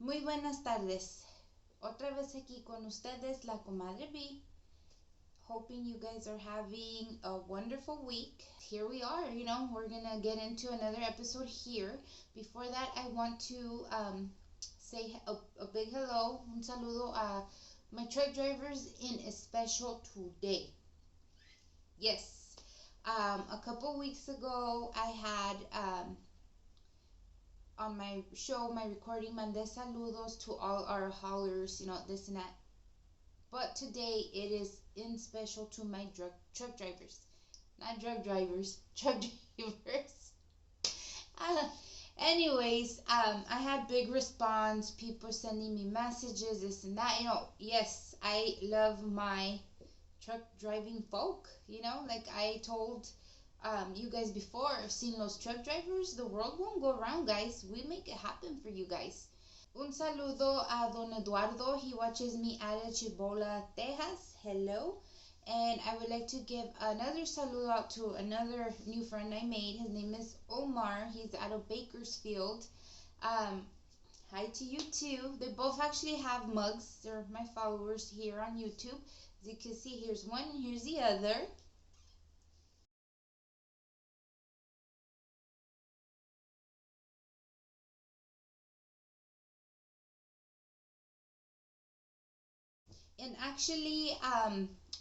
Muy buenas tardes. Otra vez aquí con ustedes, la comadre B. Hoping you guys are having a wonderful week. Here we are, we're gonna get into another episode here. Before that, I want to say a big hello, un saludo a my truck drivers in especial today. Yes, a couple weeks ago, I had on my show, my recording, mandé saludos to all our haulers, this and that. But today it is in special to my truck drivers. Not drug drivers, truck drivers. Uh, Anyways, I had big response, people sending me messages, this and that. Yes, I love my truck driving folk. Like I told you guys before, seen those truck drivers, the world won't go around, guys. We make it happen for you guys. Un saludo a Don Eduardo. He watches me out of Chibola, Texas. Hello. And I would like to give another saludo out to another new friend I made. His name is Omar. He's out of Bakersfield. Hi to you too. They both actually have mugs. They're my followers here on YouTube. As you can see, here's one and here's the other. And actually,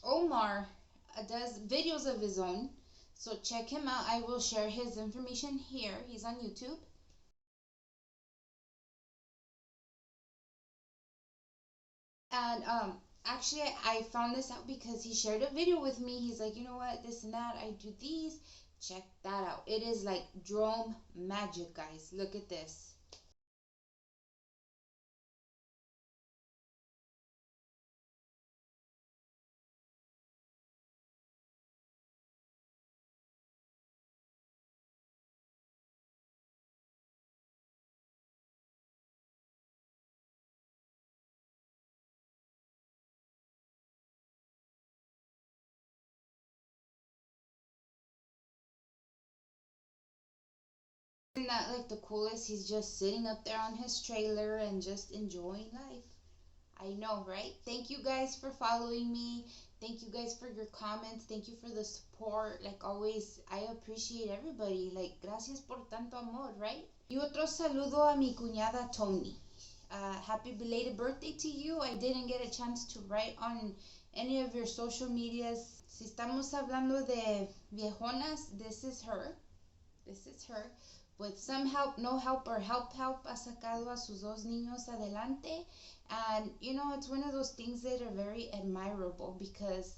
Omar does videos of his own. So check him out. I will share his information here. He's on YouTube. And actually I found this out because he shared a video with me. He's like, you know what, this and that, I do these. Check that out. It is like drone magic, guys. Look at this. Isn't that like the coolest? He's just sitting up there on his trailer and just enjoying life. I know, right? Thank you guys for following me. Thank you guys for your comments. Thank you for the support. Like always, I appreciate everybody. Like, gracias por tanto amor, right? Y otro saludo a mi cuñada Tony. Happy belated birthday to you. I didn't get a chance to write on any of your social medias. Si estamos hablando de viejonas, this is her. This is her. With some help, no help, or help, ha sacado a sus dos niños adelante. And, it's one of those things that are very admirable because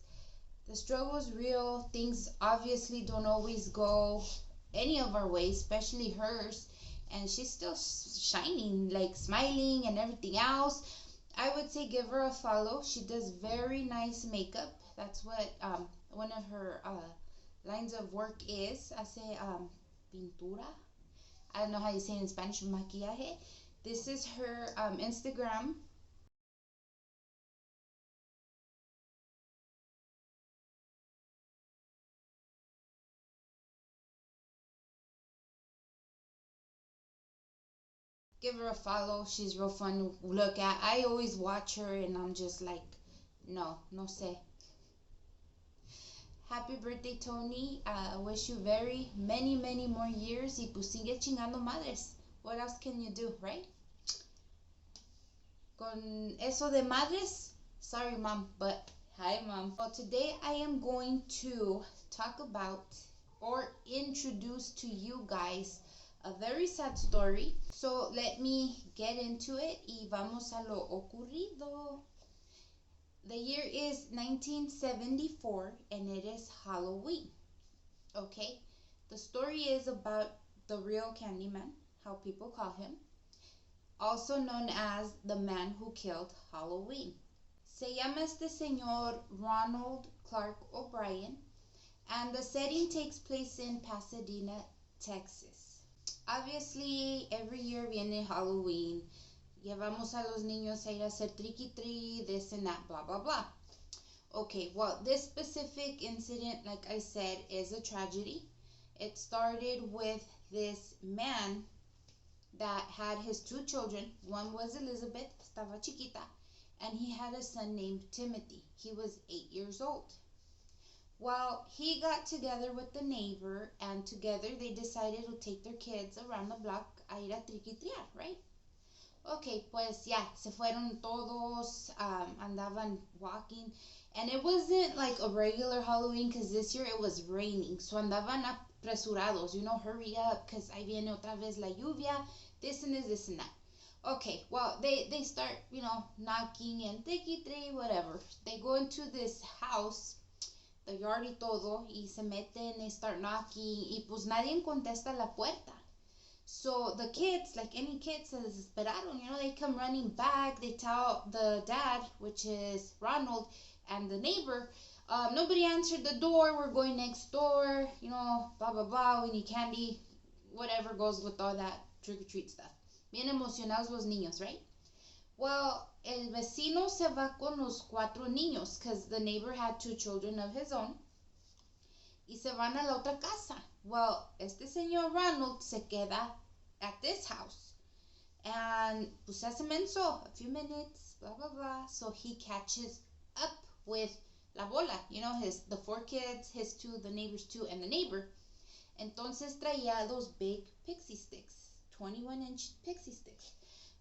the struggle is real. Things obviously don't always go any of our ways, especially hers. And she's still shining, like smiling and everything else. I would say give her a follow. She does very nice makeup. That's what one of her lines of work is. Hace pintura. I don't know how you say it in Spanish, maquillaje. This is her Instagram. Give her a follow. She's real fun to look at. I always watch her and I'm just like, no sé. Happy birthday, Tony. I wish you very many more years. Y pues sigue chingando madres. What else can you do, right? Con eso de madres, sorry, mom, but hi, mom. So today I am going to talk about or introduce to you guys a very sad story. So let me get into it y vamos a lo ocurrido. The year is 1974 and it is Halloween. Okay, the story is about the real Candyman, how people call him, also known as the man who killed Halloween. Se llama este señor Ronald Clark O'Brien, and the setting takes place in Pasadena, Texas. Obviously, every year viene Halloween. Llevamos a los niños a ir a hacer tricky-treat, this and that, blah, blah, blah. Okay, well, this specific incident, like I said, is a tragedy. It started with this man that had his two children. One was Elizabeth, estaba chiquita, and he had a son named Timothy. He was 8 years old. Well, he got together with the neighbor, and together they decided to take their kids around the block a ir a triquitriar, right? Okay, pues ya, se fueron todos, andaban walking, and it wasn't like a regular Halloween because this year it was raining, so andaban apresurados, hurry up because ahí viene otra vez la lluvia, this and that. Okay, well, they start, knocking and tiki whatever. They go into this house, the yard y todo, y se meten, they start knocking, y pues nadie contesta la puerta. So the kids, like any kids, se desesperaron, they come running back, they tell the dad, which is Ronald, and the neighbor, nobody answered the door, we're going next door, blah, blah, blah, we need candy, whatever goes with all that trick-or-treat stuff. Bien emocionados los niños, right? Well, el vecino se va con los 4 niños, because the neighbor had 2 children of his own, y se van a la otra casa. Well, este señor Ronald se queda at this house. And pues se hace menso, a few minutes, blah, blah, blah. So he catches up with la bola, the 4 kids, his 2, the neighbor's 2, and the neighbor. Entonces traía those big pixie sticks, 21-inch pixie sticks.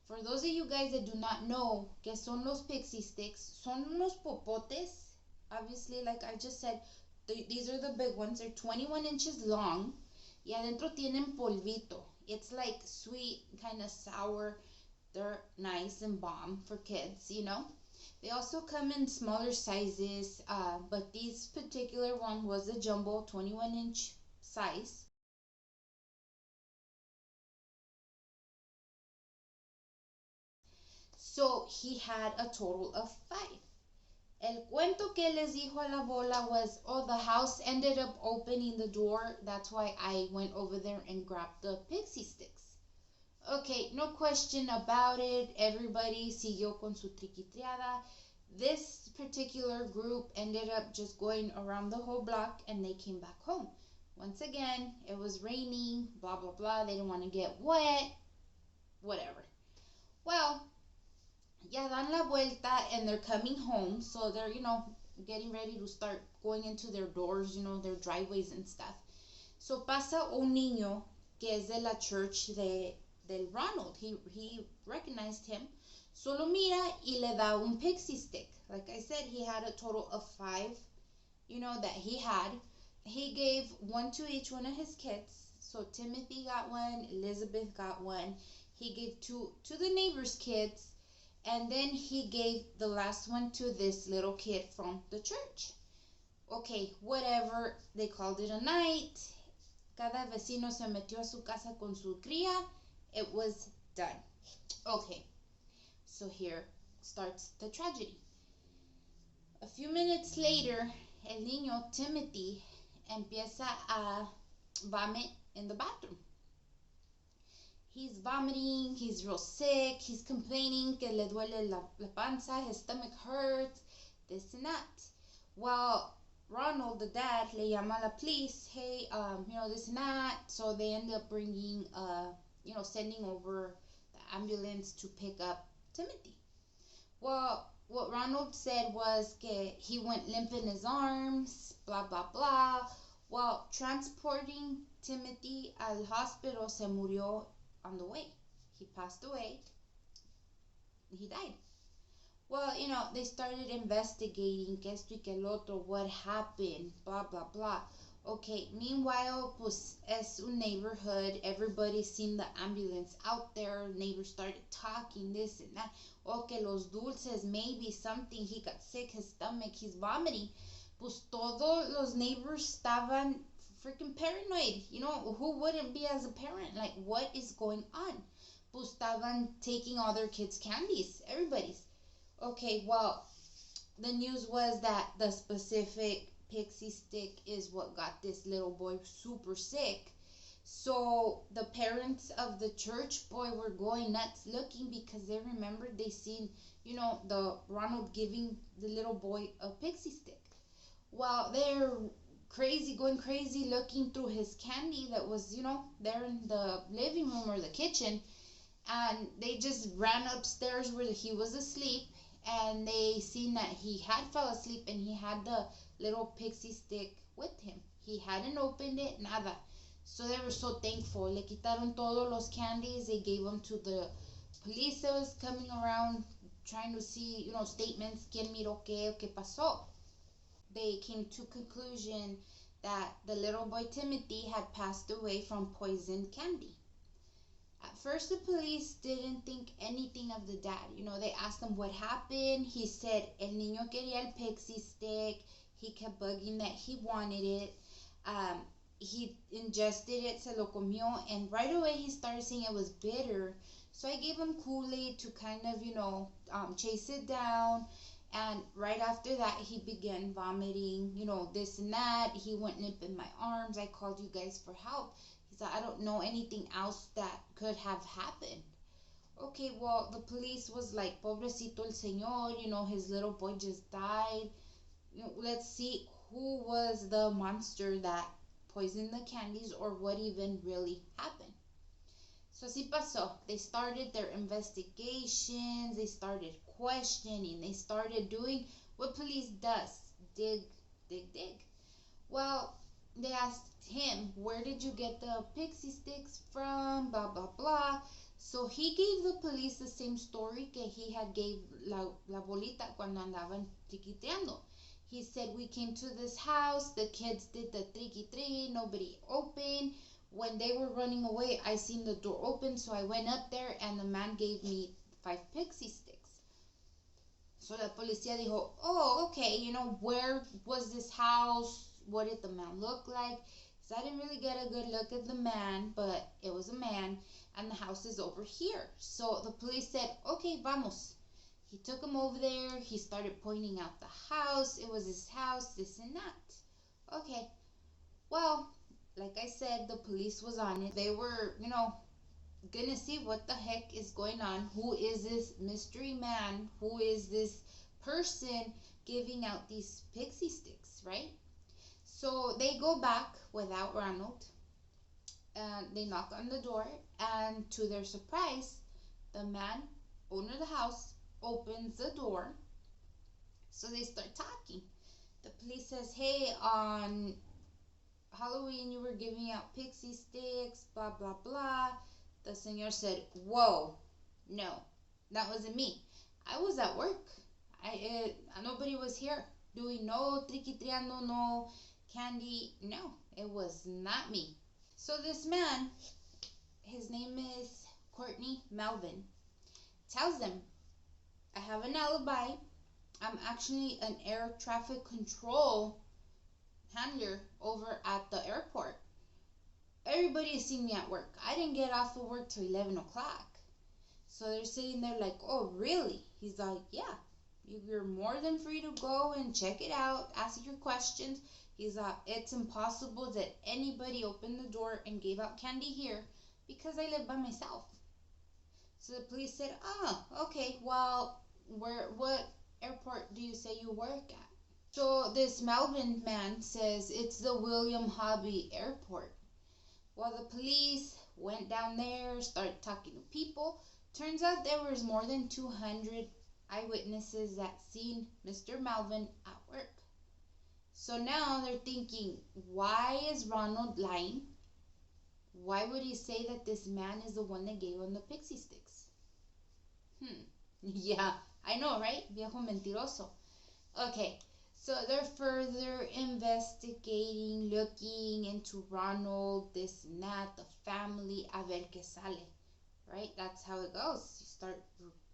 For those of you guys that do not know qué son los pixie sticks, son unos popotes. Obviously, like I just said, these are the big ones. They're 21 inches long. Y adentro tienen polvito. It's like sweet, kind of sour. They're nice and bomb for kids, They also come in smaller sizes, but this particular one was a jumbo 21-inch size. So he had a total of 5. El cuento que les dijo a la bola was, the house ended up opening the door. That's why I went over there and grabbed the pixie sticks. Okay, no question about it. Everybody siguió con su triquitriada. This particular group ended up just going around the whole block and they came back home. Once again, it was raining, blah, blah, blah. They didn't want to get wet, whatever. Well, ya dan la vuelta and they're coming home, so they're getting ready to start going into their doors, their driveways and stuff. So pasa un niño que es de la church del Ronald. He recognized him, so lo mira y le da un pixie stick. Like I said, he had a total of 5 that he had. He gave 1 to each one of his kids. So Timothy got 1, Elizabeth got 1. He gave 2 to the neighbor's kids. And then he gave the last one to this little kid from the church. Okay, whatever. They called it a night. Cada vecino se metió a su casa con su cría. It was done. Okay, so here starts the tragedy. A few minutes later, el niño Timothy empieza a vomit in the bathroom. He's vomiting, he's real sick, he's complaining que le duele la panza, his stomach hurts, this and that. Well, Ronald, the dad, le llama a la police, hey, this and that. So they end up bringing, sending over the ambulance to pick up Timothy. Well, what Ronald said was que he went limp in his arms, blah, blah, blah. Well, transporting Timothy al hospital, se murió on the way. He passed away. He died. Well, they started investigating que esto y que el otro, what happened, blah, blah, blah. Okay, meanwhile, pues es un neighborhood. Everybody's seen the ambulance out there. Neighbors started talking, this and that. Okay, los dulces, maybe something. He got sick, his stomach, he's vomiting. Pues todos los neighbors estaban freaking paranoid. Who wouldn't be as a parent? Like, what is going on? Pues estaban taking all their kids' candies. Everybody's. Okay, well, the news was that the specific pixie stick is what got this little boy super sick. So the parents of the church boy were going nuts looking because they remembered they seen, the Ronald giving the little boy a pixie stick. Well, they're crazy, going crazy, looking through his candy that was, there in the living room or the kitchen. And they just ran upstairs where he was asleep, and they seen that he had fell asleep and he had the little pixie stick with him. He hadn't opened it, nada. So they were so thankful. Le quitaron todos los candies. They gave them to the police that was coming around trying to see, statements. ¿Quién miró qué o qué pasó? They came to conclusion that the little boy Timothy had passed away from poisoned candy. At first, the police didn't think anything of the dad. They asked him what happened. He said, El niño quería el pixie stick. He kept bugging that he wanted it. He ingested it, se lo comió, and right away he started saying it was bitter. So I gave him Kool-Aid to kind of, chase it down. And right after that, he began vomiting, this and that. He went limp in my arms. I called you guys for help. I don't know anything else that could have happened. Okay, well, the police was like, pobrecito el señor, his little boy just died. Let's see who was the monster that poisoned the candies or what even really happened. So así pasó. They started their investigations. They started questioning. They started doing what police does. Dig, dig, dig. Well, they asked him, where did you get the pixie sticks from, blah blah blah. So he gave the police the same story que he had gave la bolita cuando andaban triquiteando. He said, we came to this house, the kids did the tricky, nobody opened. When they were running away, I seen the door open, so I went up there and the man gave me 5 pixie sticks. So la policía dijo, oh, okay, where was this house? What did the man look like? So I didn't really get a good look at the man, but it was a man, and the house is over here. So the police said, okay, vamos. He took him over there. He started pointing out the house. It was his house, this and that. Okay, well, like I said, the police was on it. They were, gonna see what the heck is going on. Who is this mystery man? Who is this person giving out these pixie sticks, right? So they go back without Ronald, and they knock on the door, and to their surprise, the man, owner of the house, opens the door. So they start talking. The police says, hey, on Halloween you were giving out pixie sticks, blah, blah, blah. The señor said, whoa, no, that wasn't me. I was at work. Nobody was here doing no triquitriando, no candy. No, it was not me. So this man, his name is Courtney Melvin, tells them, I have an alibi. I'm actually an air traffic control handler over at the airport. Everybody has seen me at work. I didn't get off of work till 11 o'clock. So they're sitting there like, oh, really? He's like, yeah, you're more than free to go and check it out, ask your questions. He's like, it's impossible that anybody opened the door and gave out candy here because I live by myself. So the police said, oh, okay, well, what airport do you say you work at? So this Melvin man says it's the William Hobby Airport. Well, the police went down there, started talking to people. Turns out there was more than 200 eyewitnesses that seen Mr. Melvin at work. So now they're thinking, why is Ronald lying? Why would he say that this man is the one that gave him the pixie sticks? Yeah, I know, right? Viejo mentiroso. Okay, so they're further investigating, looking into Ronald, this and that, the family, a ver qué sale, right? That's how it goes. You start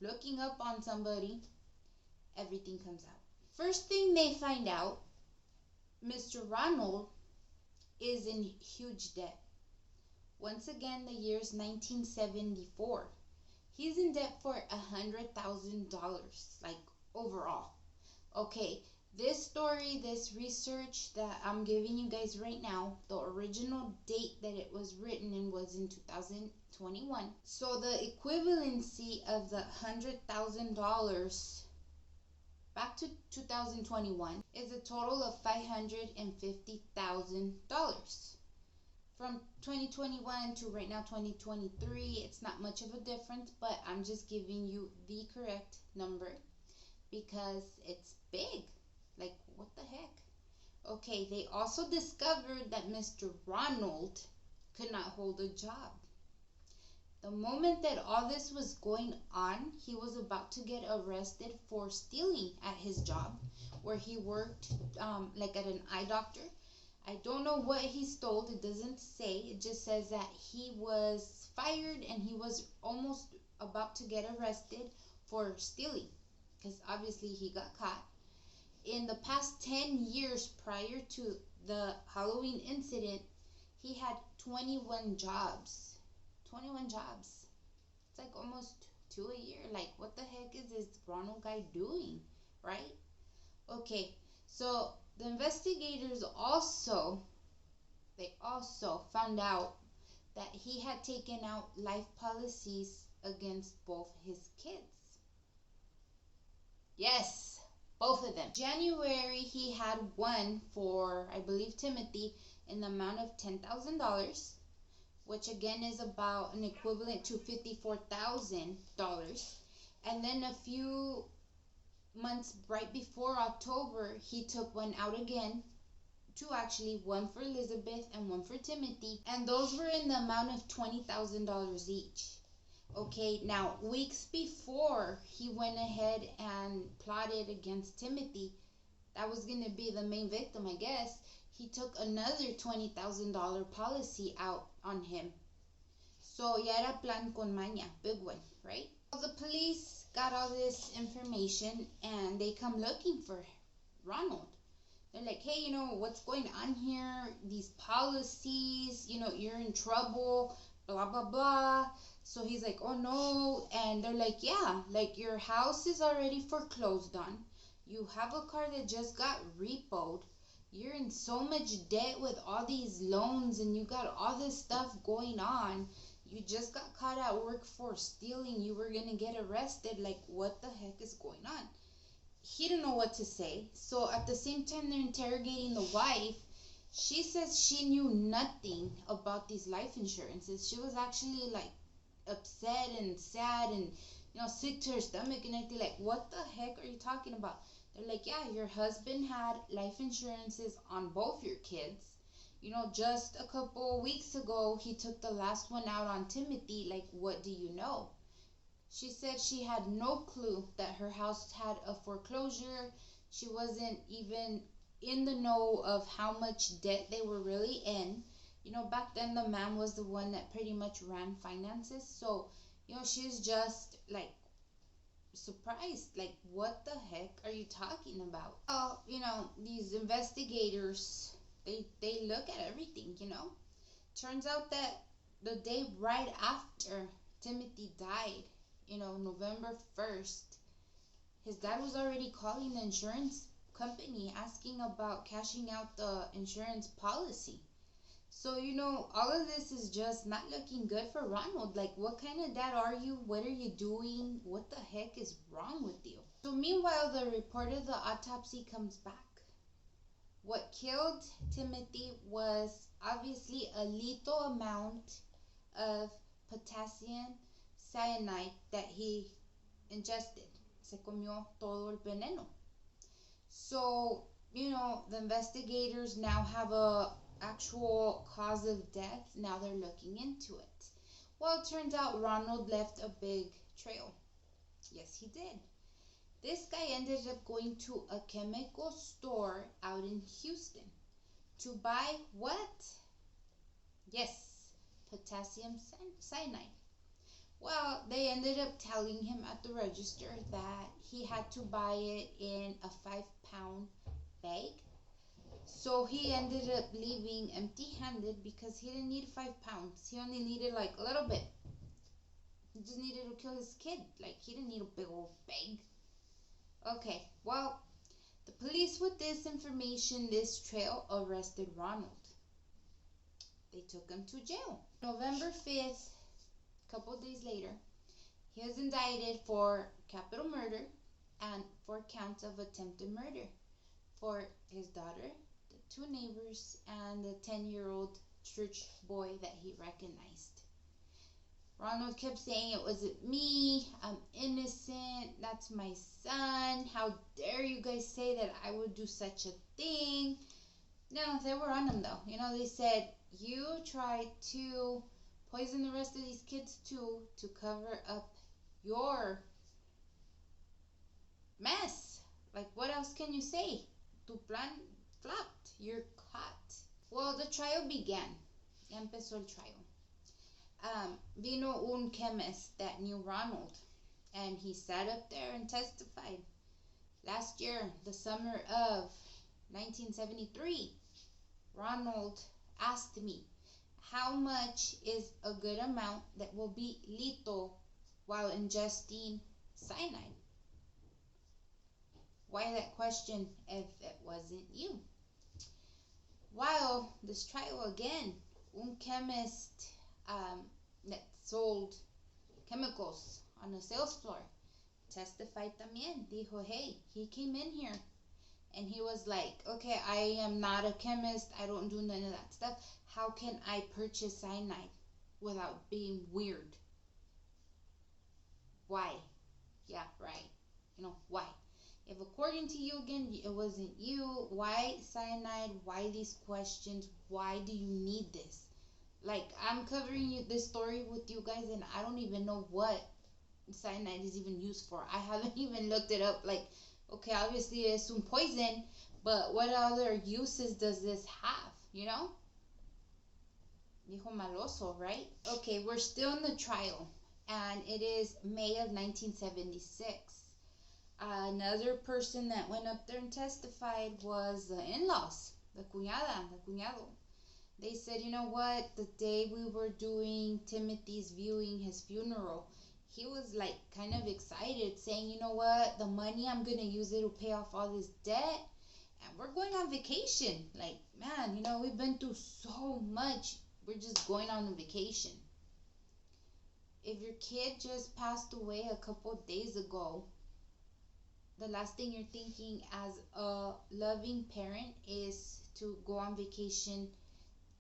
looking up on somebody, everything comes out. First thing they find out, Mr. Ronald is in huge debt. Once again, the year's 1974. He's in debt for $100,000, like overall. Okay, this story, this research that I'm giving you guys right now, the original date that it was written in was in 2021. So the equivalency of the $100,000 back to 2021 is a total of $550,000. From 2021 to right now 2023, it's not much of a difference, but I'm just giving you the correct number because it's big. Like, what the heck? Okay, they also discovered that Mr. Ronald could not hold a job. The moment that all this was going on, he was about to get arrested for stealing at his job where he worked like at an eye doctor. I don't know what he stole. It doesn't say. It just says that he was fired and he was almost about to get arrested for stealing because obviously he got caught. In the past 10 years prior to the Halloween incident, he had 21 jobs. 21 jobs. It's like almost 2 a year. Like, what the heck is this Ronald guy doing, right? Okay, so the investigators also found out that he had taken out life policies against both his kids. Yes, both of them. January, he had one for, I believe, Timothy in the amount of $10,000, which again is about an equivalent to $54,000. And then a few months right before October, he took one out again, two actually, one for Elizabeth and one for Timothy, and those were in the amount of $20,000 each. Okay, now weeks before he went ahead and plotted against Timothy, that was going to be the main victim, I guess. He took another $20,000 policy out on him. So ya era plan con maña, big one, right? So the police got all this information and they come looking for Ronald. They're like, hey, what's going on here? These policies, you're in trouble, blah, blah, blah. So he's like, oh no. And they're like, yeah, like your house is already foreclosed on. You have a car that just got repoed. You're in so much debt with all these loans and you got all this stuff going on. You just got caught at work for stealing. You were going to get arrested. Like, what the heck is going on? He didn't know what to say. So at the same time they're interrogating the wife, she says she knew nothing about these life insurances. She was actually like upset and sad and sick to her stomach and everything. Like, what the heck are you talking about? They're like, yeah, your husband had life insurances on both your kids. Just a couple weeks ago, he took the last one out on Timothy. Like, what do you know? She said she had no clue that her house had a foreclosure. She wasn't even in the know of how much debt they were really in. Back then the man was the one that pretty much ran finances. So, she's just like surprised. Like, what the heck are you talking about? Well, these investigators, they look at everything, Turns out that the day right after Timothy died, November 1st, his dad was already calling the insurance company asking about cashing out the insurance policy. So, all of this is just not looking good for Ronald. Like, what kind of dad are you? What are you doing? What the heck is wrong with you? So, meanwhile, the report of the autopsy comes back. What killed Timothy was obviously a lethal amount of potassium cyanide that he ingested. Se comió todo el veneno. So, the investigators now have a actual cause of death. Now they're looking into it. Well, it turns out Ronald left a big trail. Yes, he did. This guy ended up going to a chemical store out in Houston to buy what? Yes, potassium cyanide. Well, they ended up telling him at the register that he had to buy it in a 5-pound bag. So he ended up leaving empty-handed because he didn't need 5 pounds. He only needed like a little bit. He just needed to kill his kid. Like, he didn't need a big old bag. Okay, well, the police with this information, this trail, arrested Ronald. They took him to jail. November 5th, a couple days later, he was indicted for capital murder, and 4 counts of attempted murder for his daughter, the 2 neighbors, and the 10-year-old church boy that he recognized. Ronald kept saying, "It wasn't me, I'm innocent, that's my son, how dare you guys say that I would do such a thing." No, they were on him though. They said, "You tried to poison the rest of these kids too to cover up your mess. Like, what else can you say? Tu plan flopped, you're caught." Well, the trial began. Ya empezó el trial. Vino un chemist that knew Ronald, and he sat up there and testified. Last year, the summer of 1973, Ronald asked me, "How much is a good amount that will be lethal while ingesting cyanide?" Why that question if it wasn't you? While this trial again, un chemist that sold chemicals on the sales floor testified también. Dijo, "Hey, he came in here and he was like, okay, I am not a chemist. I don't do none of that stuff. How can I purchase cyanide without being weird? Why?" Yeah, right. Why? If according to you again, it wasn't you, why cyanide? Why these questions? Why do you need this? Like, I'm covering this story with you guys, and I don't even know what cyanide is even used for. I haven't even looked it up. Like, okay, obviously it's some poison, but what other uses does this have? Dijo maloso, right? Okay, we're still in the trial, and it is May of 1976. Another person that went up there and testified was the in-laws, the cuñado. They said, "You know what? The day we were doing Timothy's viewing his funeral, he was like kind of excited, saying, 'You know what? The money, I'm going to use it to pay off all this debt. And we're going on vacation.' Like, man, we've been through so much. We're just going on a vacation." If your kid just passed away a couple of days ago, the last thing you're thinking as a loving parent is to go on vacation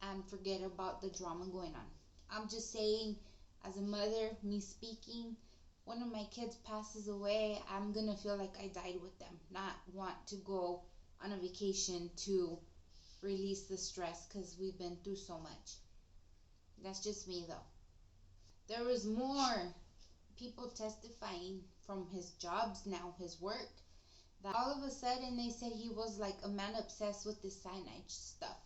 and forget about the drama going on. I'm just saying, as a mother, me speaking, one of my kids passes away, I'm going to feel like I died with them, not want to go on a vacation to release the stress because we've been through so much. That's just me though. There was more people testifying from his jobs now, his work, that all of a sudden they said he was like a man obsessed with this cyanide stuff.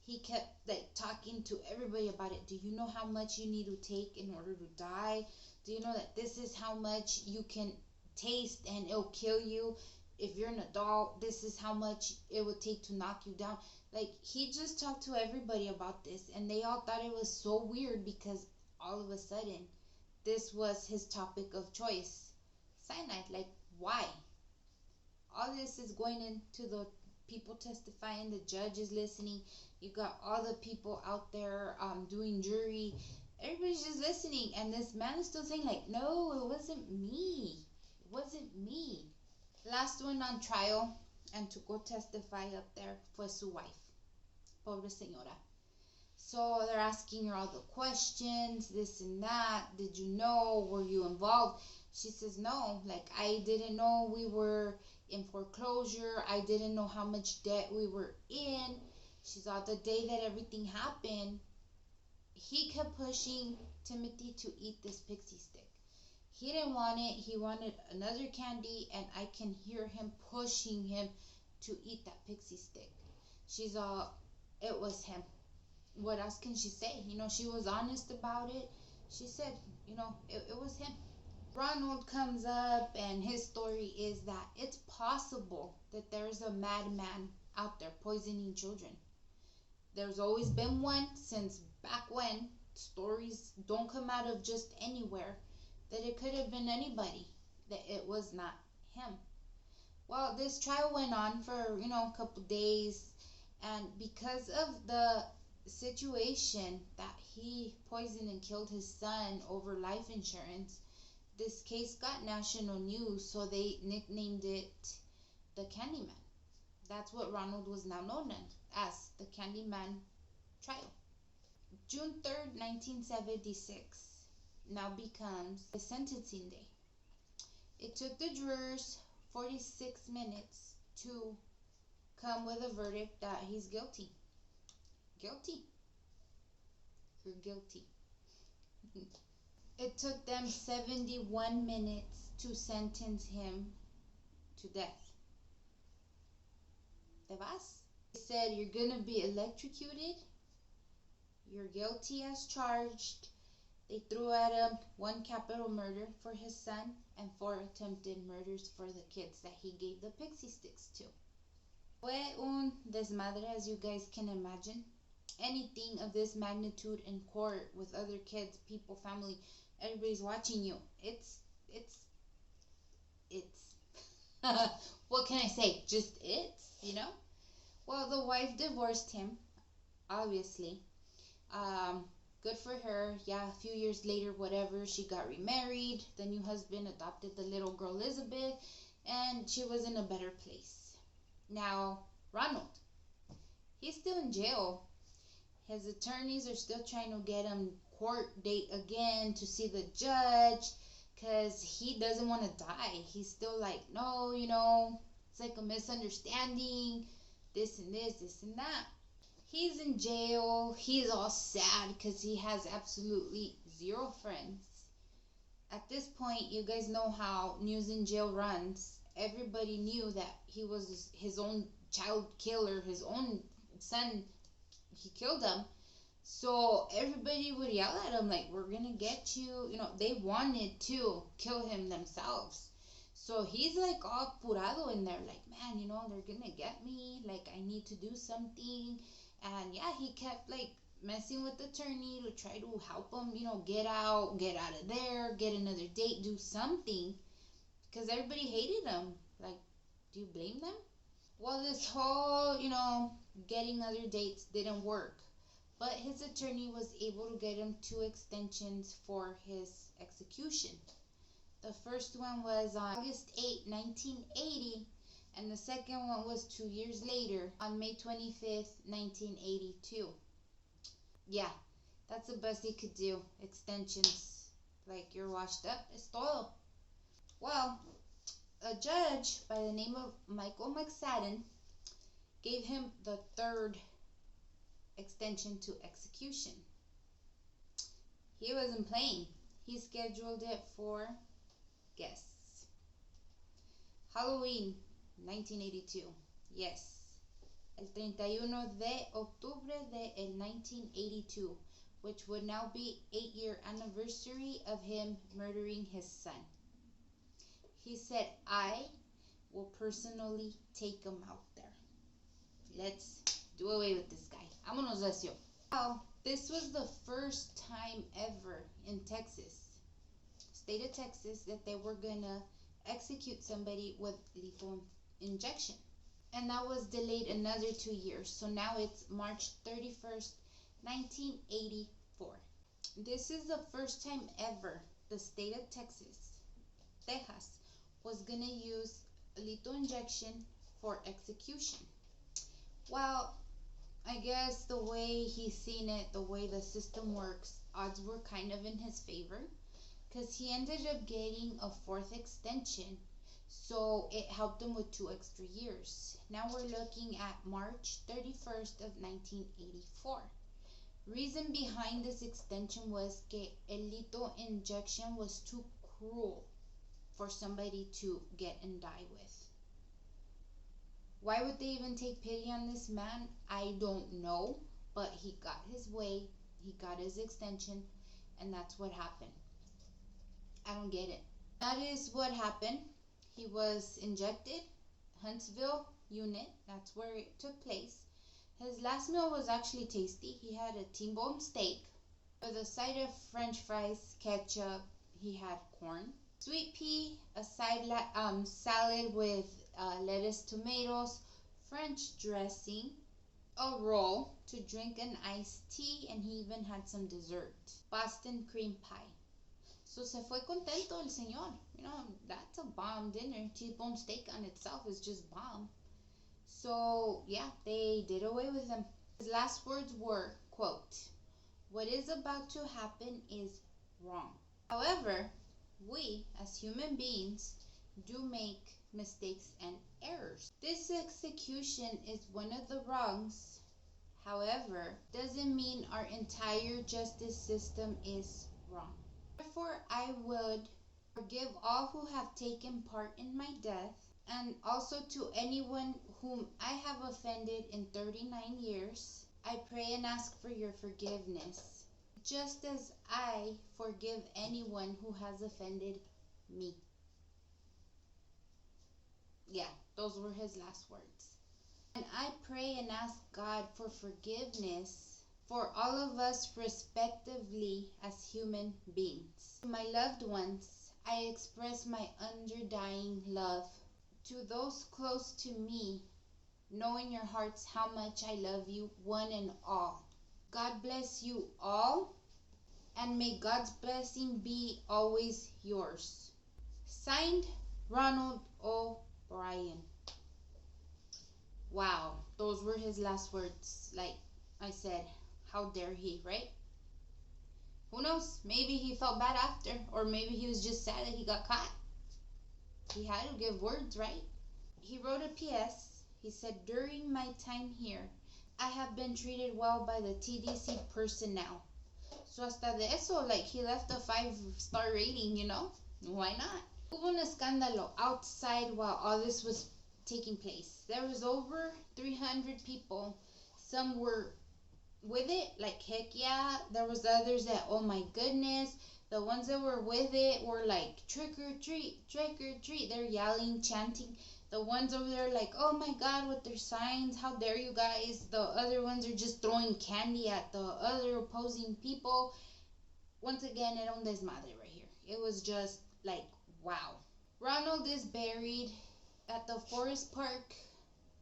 He kept like talking to everybody about it. "Do you know how much you need to take in order to die? Do you know that this is how much you can taste and it'll kill you? If you're an adult, this is how much it would take to knock you down." Like, he just talked to everybody about this, and they all thought it was so weird because all of a sudden this was his topic of choice. Cyanide. Like, why? All this is going into the people testifying, the judge is listening, you got all the people out there doing jury, everybody's just listening, and this man is still saying like, "No, it wasn't me, Last one on trial and to go testify up there fue su wife, pobre señora. So they're asking her all the questions, this and that. "Did you know? Were you involved?" She says, "No, like, I didn't know we were in foreclosure. I didn't know how much debt we were in." She thought the day that everything happened, he kept pushing Timothy to eat this pixie stick. He didn't want it. He wanted another candy, and I can hear him pushing him to eat that pixie stick. She's all, it was him. What else can she say? She was honest about it. She said, it was him. Ronald comes up, and his story is that it's possible that there's a madman out there poisoning children. There's always been one since back when. Stories don't come out of just anywhere, that it could have been anybody, that it was not him. Well, this trial went on for, a couple days, and because of the situation that he poisoned and killed his son over life insurance, This case got national news, so they nicknamed it the Candyman. That's what Ronald was now known as, the Candyman trial. June 3rd, 1976 now becomes the sentencing day. It took the jurors 46 minutes to come with a verdict that he's guilty. Guilty. You're guilty. It took them 71 minutes to sentence him to death. Te vas? They said you're gonna be electrocuted. You're guilty as charged. They threw at him 1 capital murder for his son and 4 attempted murders for the kids that he gave the pixie sticks to. Fue un desmadre, as you guys can imagine. Anything of this magnitude in court with other kids, people, family, everybody's watching you. It's what can I say? Just you know? Well, the wife divorced him, obviously. Good for her. Yeah, a few years later, whatever, she got remarried. The new husband adopted the little girl Elizabeth, and she was in a better place. Now, Ronald, he's still in jail. His attorneys are still trying to get him court date again to see the judge, because he doesn't want to die. He's still like, no, it's like a misunderstanding, this and this, this and that. He's in jail. He's all sad because he has absolutely 0 friends. At this point, you guys know how news in jail runs. Everybody knew that he was his own child killer, his own son. He killed him. So everybody would yell at him like, we're going to get you. They wanted to kill him themselves. So he's like all apurado in there, like, man, they're going to get me. Like, I need to do something. And yeah, he kept like messing with the attorney to try to help him, get out of there, get another date, do something. Because everybody hated him. Like, do you blame them? Well, this whole, getting other dates didn't work. But his attorney was able to get him 2 extensions for his execution. The first one was on August 8, 1980. And the second one was 2 years later, on May 25th, 1982. Yeah, that's the best he could do. Extensions. Like, you're washed up. Es todo. Well, a judge by the name of Michael McSadden gave him the 3rd extension to execution. He wasn't playing. He scheduled it for, guess, Halloween 1982. Yes. El 31 de octubre de 1982, which would now be 8-year anniversary of him murdering his son. He said, I will personally take him out there. Let's do away with this guy. Vámonos, Recio. Wow, this was the first time ever in Texas, state of Texas, that they were gonna execute somebody with lethal injection. And that was delayed another 2 years. So now it's March 31st, 1984. This is the first time ever the state of Texas was going to use lethal injection for execution. Well, I guess the way he's seen it, the way the system works, odds were kind of in his favor, because he ended up getting a 4th extension. So it helped him with 2 extra years. Now we're looking at March 31st of 1984. Reason behind this extension was que el lethal injection was too cruel for somebody to get and die with. Why would they even take pity on this man? I don't know, but he got his way, he got his extension, and that's what happened. I don't get it. That is what happened. He was injected, Huntsville unit, that's where it took place. His last meal was actually tasty. He had a T-bone steak with a side of French fries, ketchup. He had corn, sweet pea, a salad with lettuce, tomatoes, French dressing, a roll to drink an iced tea, and he even had some dessert, Boston cream pie. So se fue contento el señor. You know, that's a bomb dinner. T-bone steak on itself is just bomb. So yeah, they did away with him. His last words were, quote, "What is about to happen is wrong. However, we as human beings do make mistakes and errors. This execution is one of the wrongs. However, doesn't mean our entire justice system is wrong. Therefore, I would forgive all who have taken part in my death, and also to anyone whom I have offended in 39 years. I pray and ask for your forgiveness, just as I forgive anyone who has offended me." Yeah, those were his last words. And I pray and ask God for forgiveness for all of us respectively as human beings. To my loved ones, I express my undying love. To those close to me, know in your hearts how much I love you, one and all. God bless you all, and may God's blessing be always yours. Signed, Ronald O'Brien. Wow, those were his last words. Like I said, how dare he, right? Who knows? Maybe he felt bad after, or maybe he was just sad that he got caught. He had to give words, right? He wrote a PS. He said, "During my time here, I have been treated well by the TDC personnel." So hasta de eso, like, he left a 5-star rating, you know? Why not? Hubo un escándalo outside while all this was taking place. There was over 300 people. Some were with it, like, heck yeah. There was others that, oh my goodness. The ones that were with it were like, trick or treat, trick or treat. They're yelling, chanting. The ones over there like, oh my God, with their signs, how dare you guys. The other ones are just throwing candy at the other opposing people. Once again, era un desmadre right here. It was just like, wow. Ronald is buried at the Forest Park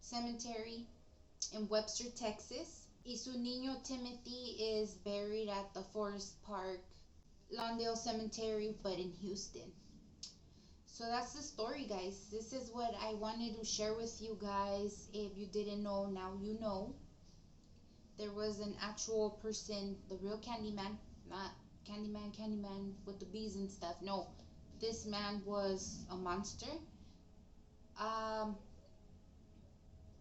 Cemetery in Webster, Texas. Y su niño Timothy is buried at the Forest Park Lawndale Cemetery, but in Houston. So that's the story, guys. This is what I wanted to share with you guys. If you didn't know, now you know. There was an actual person, the real Candyman, not Candyman with the bees and stuff. No, this man was a monster.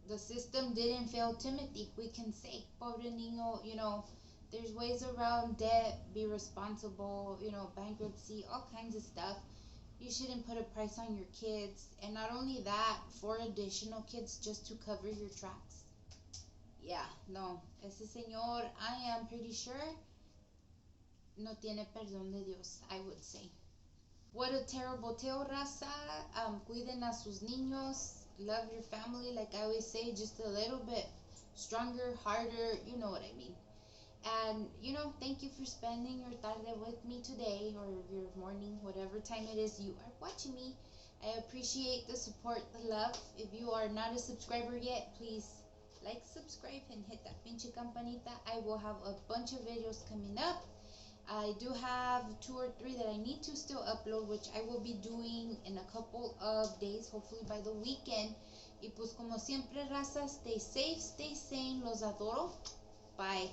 The system didn't fail Timothy, we can say. Pobre niño, you know, there's ways around debt, be responsible, you know, bankruptcy, all kinds of stuff. You shouldn't put a price on your kids. And not only that, 4 additional kids just to cover your tracks. Yeah, no. Ese señor, I am pretty sure, no tiene perdón de Dios, I would say. What a terrible tale, raza. Cuiden a sus niños. Love your family, like I always say, just a little bit stronger, harder, you know what I mean. And, you know, thank you for spending your tarde with me today, or your morning, whatever time it is you are watching me. I appreciate the support, the love. If you are not a subscriber yet, please like, subscribe, and hit that pinche campanita. I will have a bunch of videos coming up. I do have 2 or 3 that I need to still upload, which I will be doing in a couple of days, hopefully by the weekend. Y pues como siempre, raza, stay safe, stay sane, los adoro. Bye.